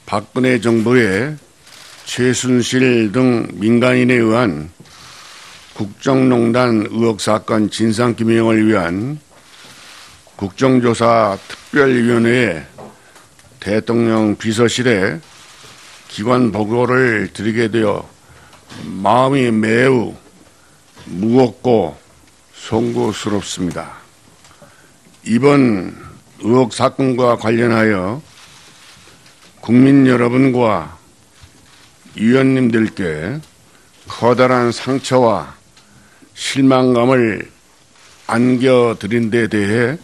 박근혜 정부의 최순실 등 민간인에 의한 국정농단 의혹 사건 진상규명을 위한 국정조사 특별위원회에 대통령 비서실에 기관 보고를 드리게 되어 마음이 매우 무겁고 송구스럽습니다. 이번 의혹 사건과 관련하여 국민 여러분과 위원님들께 커다란 상처와 실망감을 안겨드린 데 대해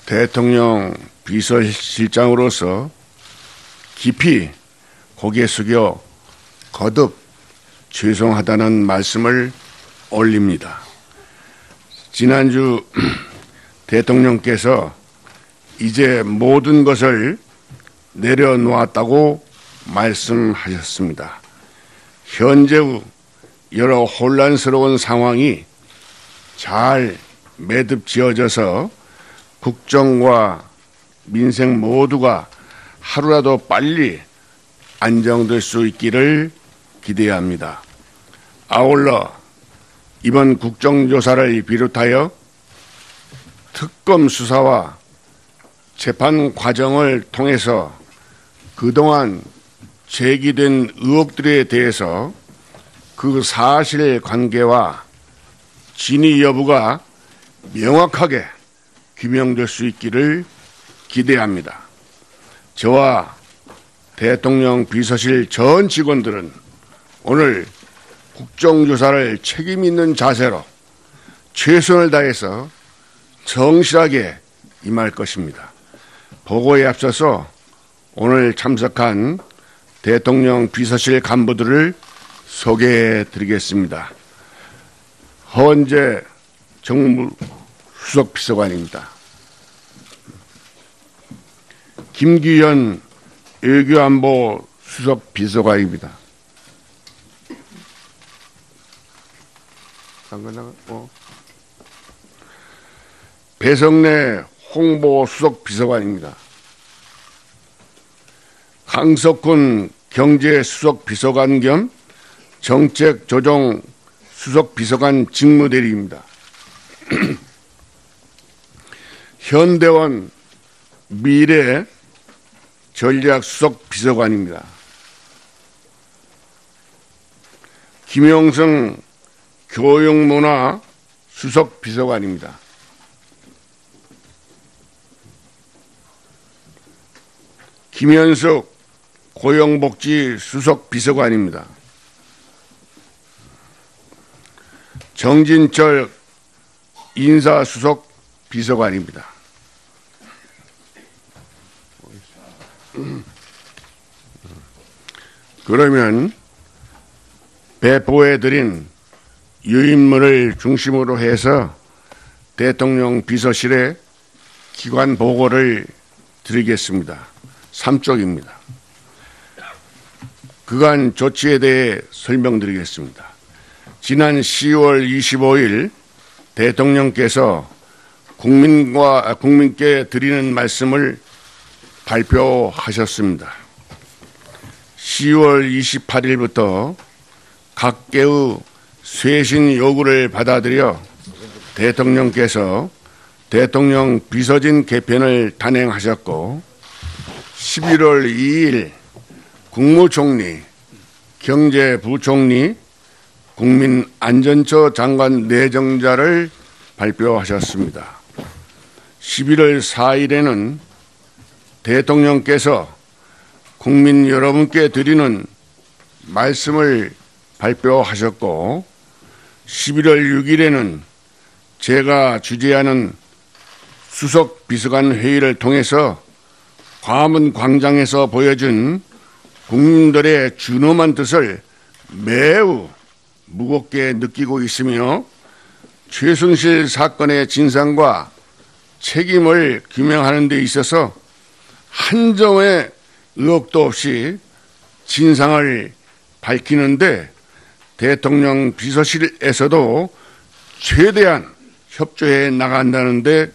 대통령 비서실장으로서 깊이 고개 숙여 거듭 죄송하다는 말씀을 올립니다. 지난주 대통령께서 이제 모든 것을 내려놓았다고 말씀하셨습니다. 현재의 여러 혼란스러운 상황이 잘 매듭지어져서 국정과 민생 모두가 하루라도 빨리 안정될 수 있기를 기대합니다. 아울러 이번 국정조사를 비롯하여 특검 수사와 재판 과정을 통해서 그동안 제기된 의혹들에 대해서 그 사실관계와 진위 여부가 명확하게 규명될 수 있기를 기대합니다. 저와 대통령 비서실 전 직원들은 오늘 국정조사를 책임 있는 자세로 최선을 다해서 성실하게 임할 것입니다. 보고에 앞서서 오늘 참석한 대통령 비서실 간부들을 소개해 드리겠습니다. 허은재 정무수석비서관입니다. 김규현 외교안보 수석비서관입니다. 배성래 홍보수석비서관입니다. 강석훈 경제수석비서관 겸 정책조정수석비서관 직무대리입니다. 현대원 미래 전략수석비서관입니다. 김영성 교육문화 수석비서관입니다. 김현숙 고용복지 수석비서관입니다. 정진철 인사수석비서관입니다. 그러면 배포해드린 유인물을 중심으로 해서 대통령 비서실에 기관 보고를 드리겠습니다. 3쪽입니다. 그간 조치에 대해 설명드리겠습니다. 지난 10월 25일 대통령께서 국민께 드리는 말씀을 발표하셨습니다. 10월 28일부터 각계의 쇄신 요구를 받아들여 대통령께서 대통령 비서진 개편을 단행하셨고 11월 2일 국무총리, 경제부총리, 국민안전처 장관 내정자를 발표하셨습니다. 11월 4일에는 대통령께서 국민 여러분께 드리는 말씀을 발표하셨고 11월 6일에는 제가 주재하는 수석비서관 회의를 통해서 광화문 광장에서 보여준 국민들의 준엄한 뜻을 매우 무겁게 느끼고 있으며 최순실 사건의 진상과 책임을 규명하는 데 있어서 한 점의 의혹도 없이 진상을 밝히는데 대통령 비서실에서도 최대한 협조해 나간다는 데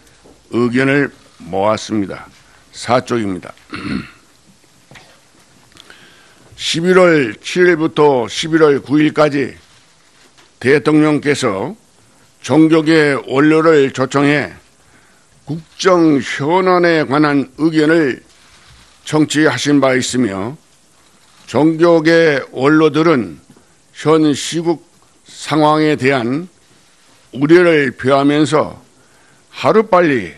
의견을 모았습니다. 4쪽입니다. 11월 7일부터 11월 9일까지 대통령께서 종교계 원로를 초청해 국정 현안에 관한 의견을 청취하신 바 있으며, 종교계 원로들은 현 시국 상황에 대한 우려를 표하면서 하루빨리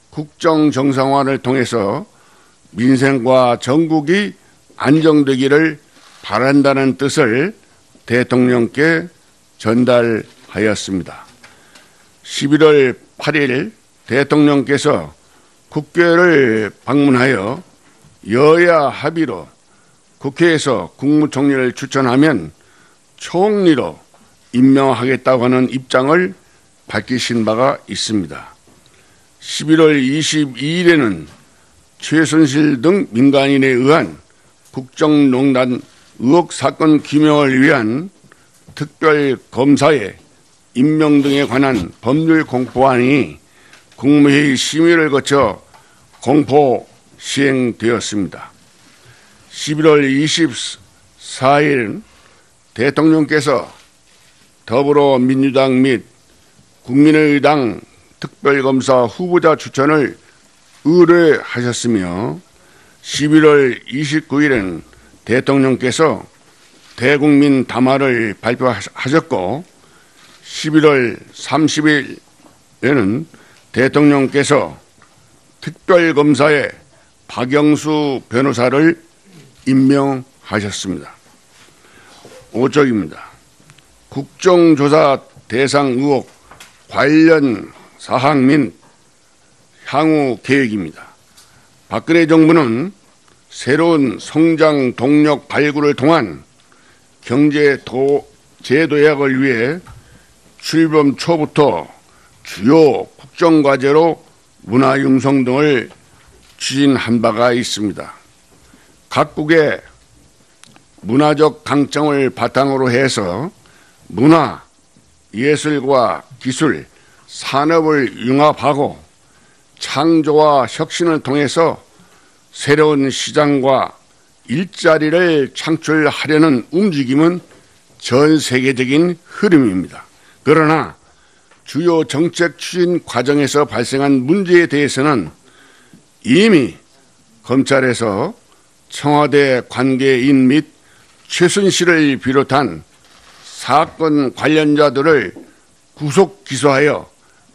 국정 정상화를 통해서 민생과 전국이 안정되기를 바란다는 뜻을 대통령께 전달하였습니다. 11월 8일 대통령께서 국회를 방문하여 여야 합의로 국회에서 국무총리를 추천하면 총리로 임명하겠다고 하는 입장을 밝히신 바가 있습니다. 11월 22일에는 최순실 등 민간인에 의한 국정농단 의혹 사건 규명을 위한 특별검사의 임명 등에 관한 법률 공포안이 국무회의 심의를 거쳐 공포 시행되었습니다. 11월 24일 대통령께서 더불어민주당 및 국민의당 특별검사 후보자 추천을 의뢰하셨으며, 11월 29일엔 대통령께서 대국민 담화를 발표하셨고, 11월 30일에는 대통령께서 특별검사에 박영수 변호사를 임명하셨습니다. 5쪽입니다. 국정조사 대상 의혹 관련 사항 및 향후 계획입니다. 박근혜 정부는 새로운 성장 동력 발굴을 통한 경제 재도약을 위해 출범 초부터 주요 국정과제로 문화융성 등을 추진한 바가 있습니다. 각국의 문화적 강점을 바탕으로 해서 문화, 예술과 기술, 산업을 융합하고 창조와 혁신을 통해서 새로운 시장과 일자리를 창출하려는 움직임은 전 세계적인 흐름입니다. 그러나 주요 정책 추진 과정에서 발생한 문제에 대해서는 이미 검찰에서 청와대 관계인 및 최순실을 비롯한 사건 관련자들을 구속 기소하여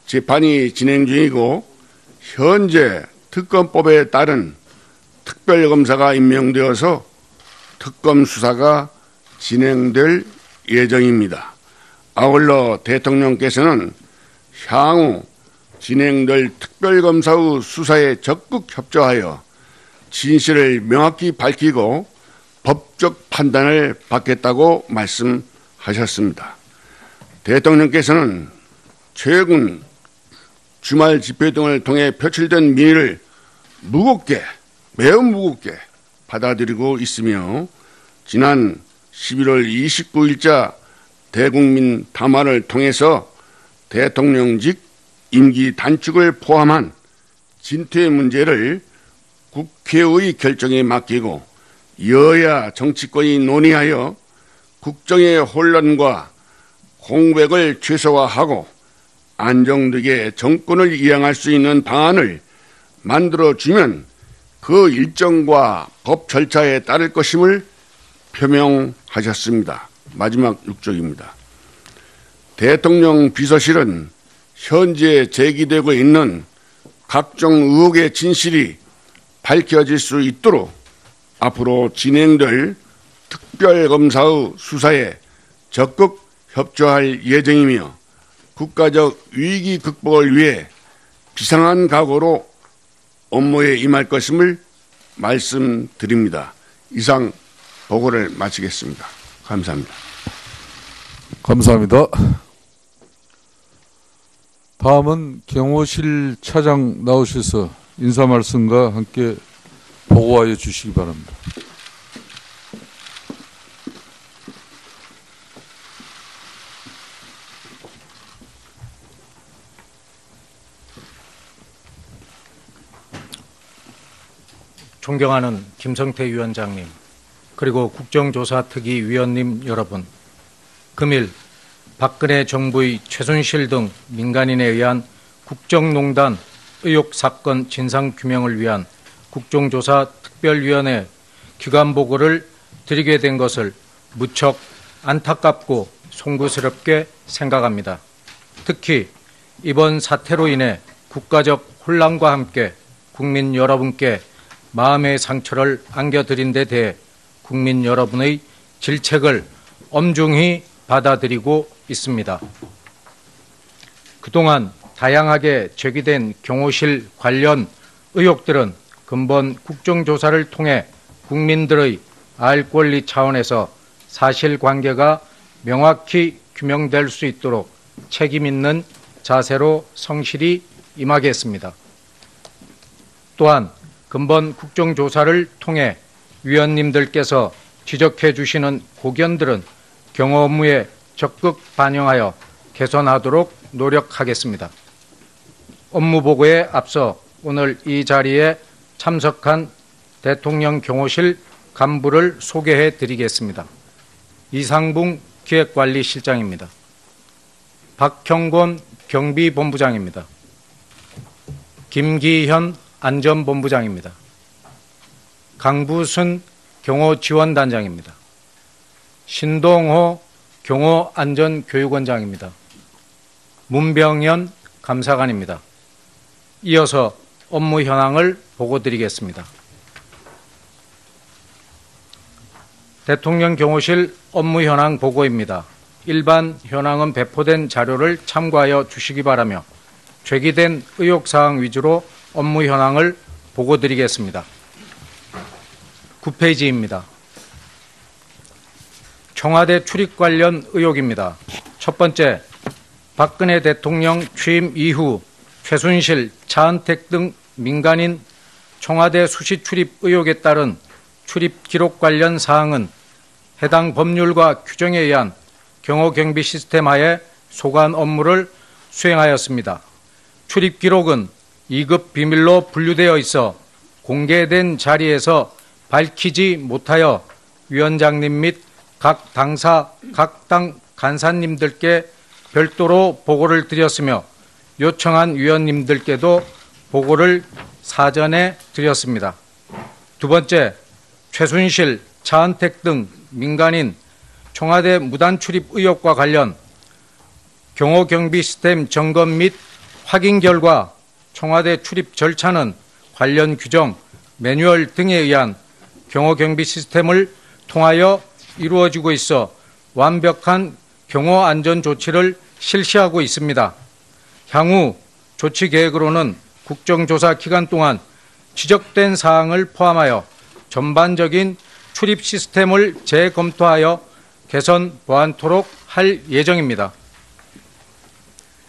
재판이 진행 중이고, 현재 특검법에 따른 특별검사가 임명되어서 특검 수사가 진행될 예정입니다. 아울러 대통령께서는 향후 진행될 특별검사의 수사에 적극 협조하여 진실을 명확히 밝히고 법적 판단을 받겠다고 말씀하셨습니다. 대통령께서는 최근 주말 집회 등을 통해 표출된 민의를 매우 무겁게 받아들이고 있으며, 지난 11월 29일자 대국민 담화를 통해서 대통령직 임기 단축을 포함한 진퇴 문제를 국회의 결정에 맡기고 여야 정치권이 논의하여 국정의 혼란과 공백을 최소화하고 안정되게 정권을 이행할 수 있는 방안을 만들어주면 그 일정과 법 절차에 따를 것임을 표명하셨습니다. 마지막 6쪽입니다. 대통령 비서실은 현재 제기되고 있는 각종 의혹의 진실이 밝혀질 수 있도록 앞으로 진행될 특별검사의 수사에 적극 협조할 예정이며, 국가적 위기 극복을 위해 비상한 각오로 업무에 임할 것임을 말씀드립니다. 이상 보고를 마치겠습니다. 감사합니다. 감사합니다. 다음은 경호실 차장 나오셔서 인사 말씀과 함께 보고하여 주시기 바랍니다. 존경하는 김성태 위원장님, 그리고 국정조사특위 위원님 여러분, 금일 박근혜 정부의 최순실 등 민간인에 의한 국정농단 의혹 사건 진상규명을 위한 국정조사 특별위원회 기관 보고를 드리게 된 것을 무척 안타깝고 송구스럽게 생각합니다. 특히 이번 사태로 인해 국가적 혼란과 함께 국민 여러분께 마음의 상처를 안겨드린 데 대해 국민 여러분의 질책을 엄중히 받아들이고 있습니다. 그동안 다양하게 제기된 경호실 관련 의혹들은 근본 국정조사를 통해 국민들의 알 권리 차원에서 사실관계가 명확히 규명될 수 있도록 책임 있는 자세로 성실히 임하겠습니다. 또한 근본 국정조사를 통해 위원님들께서 지적해 주시는 고견들은 경호 업무에 적극 반영하여 개선하도록 노력하겠습니다. 업무보고에 앞서 오늘 이 자리에 참석한 대통령 경호실 간부를 소개해 드리겠습니다. 이상붕 기획관리실장입니다. 박형곤 경비본부장입니다. 김기현 안전본부장입니다. 강부순 경호지원단장입니다. 신동호 경호안전교육원장입니다. 문병현 감사관입니다. 이어서 업무 현황을 보고드리겠습니다. 대통령 경호실 업무 현황 보고입니다. 일반 현황은 배포된 자료를 참고하여 주시기 바라며 제기된 의혹사항 위주로 업무 현황을 보고드리겠습니다. 9페이지입니다. 청와대 출입 관련 의혹입니다. 첫 번째, 박근혜 대통령 취임 이후 최순실, 차은택 등 민간인 청와대 수시 출입 의혹에 따른 출입 기록 관련 사항은 해당 법률과 규정에 의한 경호경비 시스템 하에 소관 업무를 수행하였습니다. 출입 기록은 2급 비밀로 분류되어 있어 공개된 자리에서 밝히지 못하여 위원장님 및 각 당사, 각 당 간사님들께 별도로 보고를 드렸으며 요청한 위원님들께도 보고를 사전에 드렸습니다. 두 번째, 최순실, 차은택 등 민간인 청와대 무단 출입 의혹과 관련 경호경비 시스템 점검 및 확인 결과 청와대 출입 절차는 관련 규정, 매뉴얼 등에 의한 경호경비 시스템을 통하여 이루어지고 있어 완벽한 경호안전 조치를 실시하고 있습니다. 향후 조치 계획으로는 국정조사 기간 동안 지적된 사항을 포함하여 전반적인 출입 시스템을 재검토하여 개선 보완토록 할 예정입니다.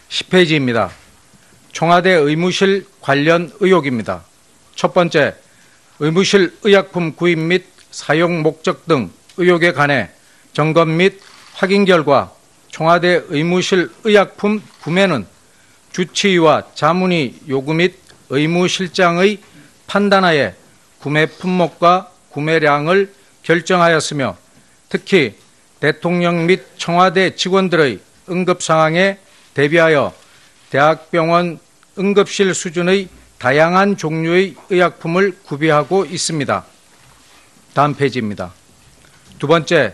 10페이지입니다. 청와대 의무실 관련 의혹입니다. 첫 번째, 의무실 의약품 구입 및 사용 목적 등 의혹에 관해 점검 및 확인 결과 청와대 의무실 의약품 구매는 주치의와 자문위 요구 및 의무실장의 판단하에 구매 품목과 구매량을 결정하였으며 특히 대통령 및 청와대 직원들의 응급 상황에 대비하여 대학병원 응급실 수준의 다양한 종류의 의약품을 구비하고 있습니다. 다음 페이지입니다. 두 번째,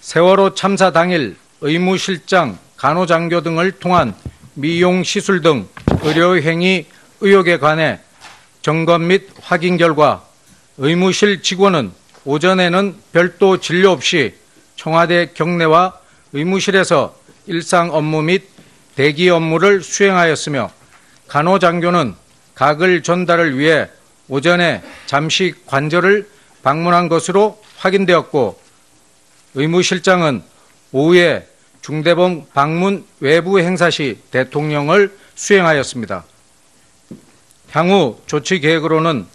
세월호 참사 당일 의무실장, 간호장교 등을 통한 미용시술 등 의료행위 의혹에 관해 점검 및 확인 결과 의무실 직원은 오전에는 별도 진료 없이 청와대 경내와 의무실에서 일상 업무 및 대기 업무를 수행하였으며 간호장교는 가글 전달을 위해 오전에 잠시 관저를 방문한 것으로 확인되었고 의무실장은 오후에 중대본 방문 외부 행사 시 대통령을 수행하였습니다. 향후 조치 계획으로는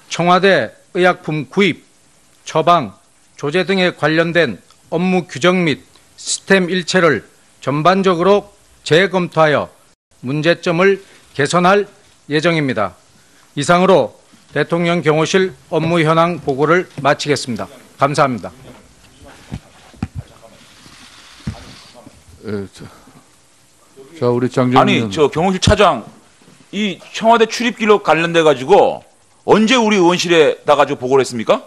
청와대 의약품 구입, 처방, 조제 등에 관련된 업무 규정 및 시스템 일체를 전반적으로 재검토하여 문제점을 개선할 예정입니다. 이상으로 대통령 경호실 업무 현황 보고를 마치겠습니다. 감사합니다. 감사합니다. 예, 자, 우리 장재원 아니, 의원. 저 경호실 차장, 이 청와대 출입 기록 관련돼 가지고 언제 우리 의원실에다 가지고 보고를 했습니까?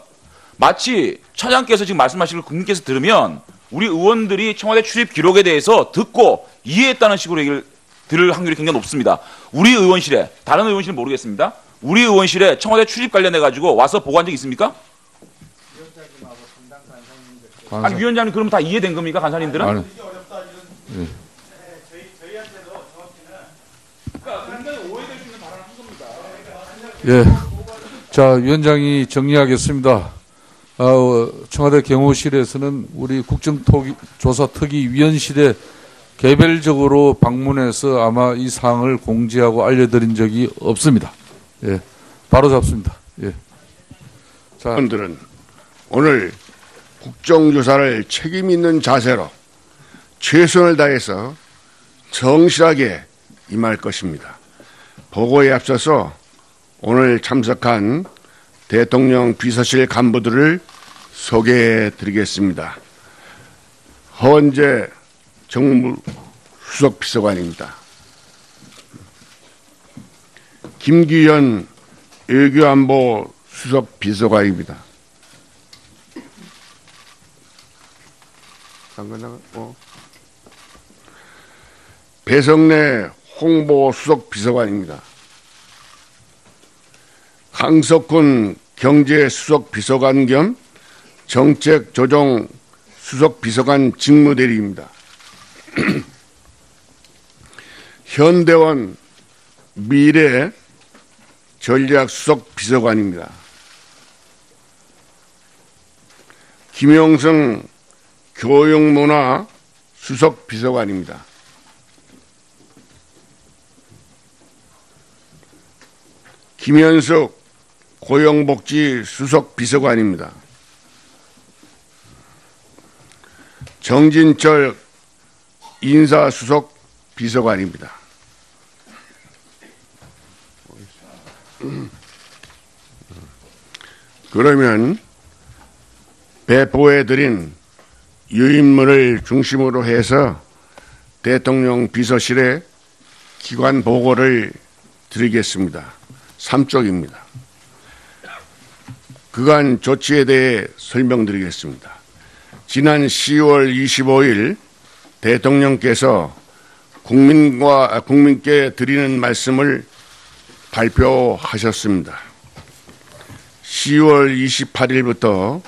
마치 차장께서 지금 말씀하신 걸 국민께서 들으면 우리 의원들이 청와대 출입 기록에 대해서 듣고 이해했다는 식으로 얘기를 들을 확률이 굉장히 높습니다. 우리 의원실에, 다른 의원실은 모르겠습니다. 우리 의원실에 청와대 출입 관련해 가지고 와서 보고한 적 있습니까? 아니, 위원장님 그러면 다 이해된 겁니까, 간사님들은? 아니, 예. 자, 위원장이 정리하겠습니다. 청와대 경호실에서는 우리 국정조사특위위원실에 개별적으로 방문해서 아마 이 사항을 공지하고 알려드린 적이 없습니다. 예. 바로 잡습니다. 예. 자, 의원들은 오늘 국정조사를 책임 있는 자세로 최선을 다해서 정실하게 임할 것입니다. 보고에 앞서서 오늘 참석한 대통령 비서실 간부들을 소개해 드리겠습니다. 허원재 정무수석비서관입니다. 김기현 외교안보 수석비서관입니다. 배성래 홍보수석비서관입니다. 강석훈 경제수석비서관 겸 정책조정수석비서관 직무대리입니다. 현대원 미래 전략수석비서관입니다. 김영성 교육문화 수석비서관입니다. 김현석 고용복지 수석비서관입니다. 정진철 인사수석비서관입니다. 그러면 배포해드린 유인물을 중심으로 해서 대통령 비서실에 기관 보고를 드리겠습니다. 3쪽입니다. 그간 조치에 대해 설명드리겠습니다. 지난 10월 25일 대통령께서 국민께 드리는 말씀을 발표하셨습니다. 10월 28일부터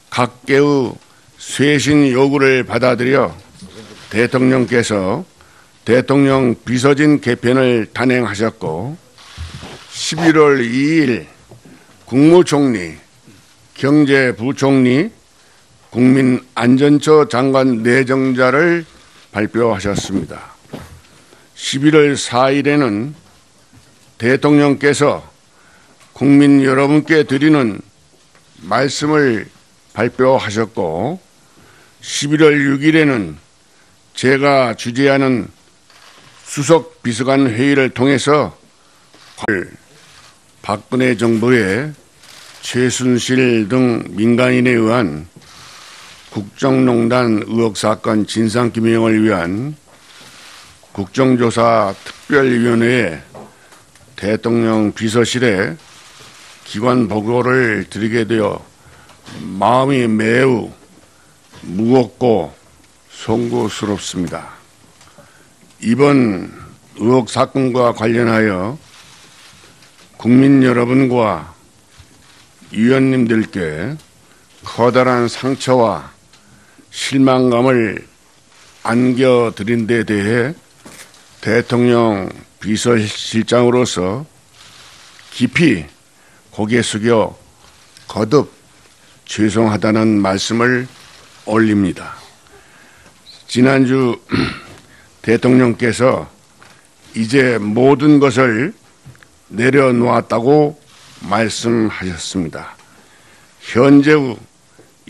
각계의 쇄신 요구를 받아들여 대통령께서 대통령 비서진 개편을 단행하셨고 11월 2일 국무총리, 경제부총리, 국민안전처 장관 내정자를 발표하셨습니다. 11월 4일에는 대통령께서 국민 여러분께 드리는 말씀을 발표하셨고 11월 6일에는 제가 주재하는 수석 비서관 회의를 통해서 박근혜 정부의 최순실 등 민간인에 의한 국정농단 의혹 사건 진상규명을 위한 국정조사 특별위원회에 대통령 비서실에 기관 보고를 드리게 되어 마음이 매우 무겁고 송구스럽습니다. 이번 의혹 사건과 관련하여 국민 여러분과 위원님들께 커다란 상처와 실망감을 안겨드린 데 대해 대통령 비서실장으로서 깊이 고개 숙여 거듭 죄송하다는 말씀을 올립니다. 지난주 대통령께서 이제 모든 것을 내려놓았다고 말씀하셨습니다. 현재의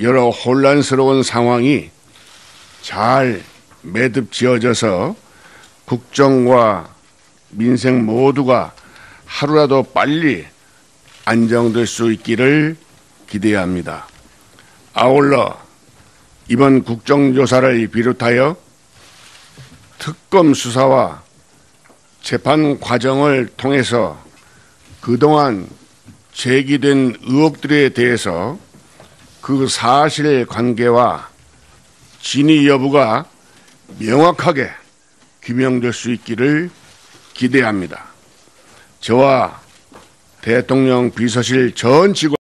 여러 혼란스러운 상황이 잘 매듭 지어져서 국정과 민생 모두가 하루라도 빨리 안정될 수 있기를 기대합니다. 아울러 이번 국정조사를 비롯하여 특검 수사와 재판 과정을 통해서 그동안 제기된 의혹들에 대해서 그 사실관계와 진위 여부가 명확하게 규명될 수 있기를 기대합니다. 저와 대통령 비서실 전 직원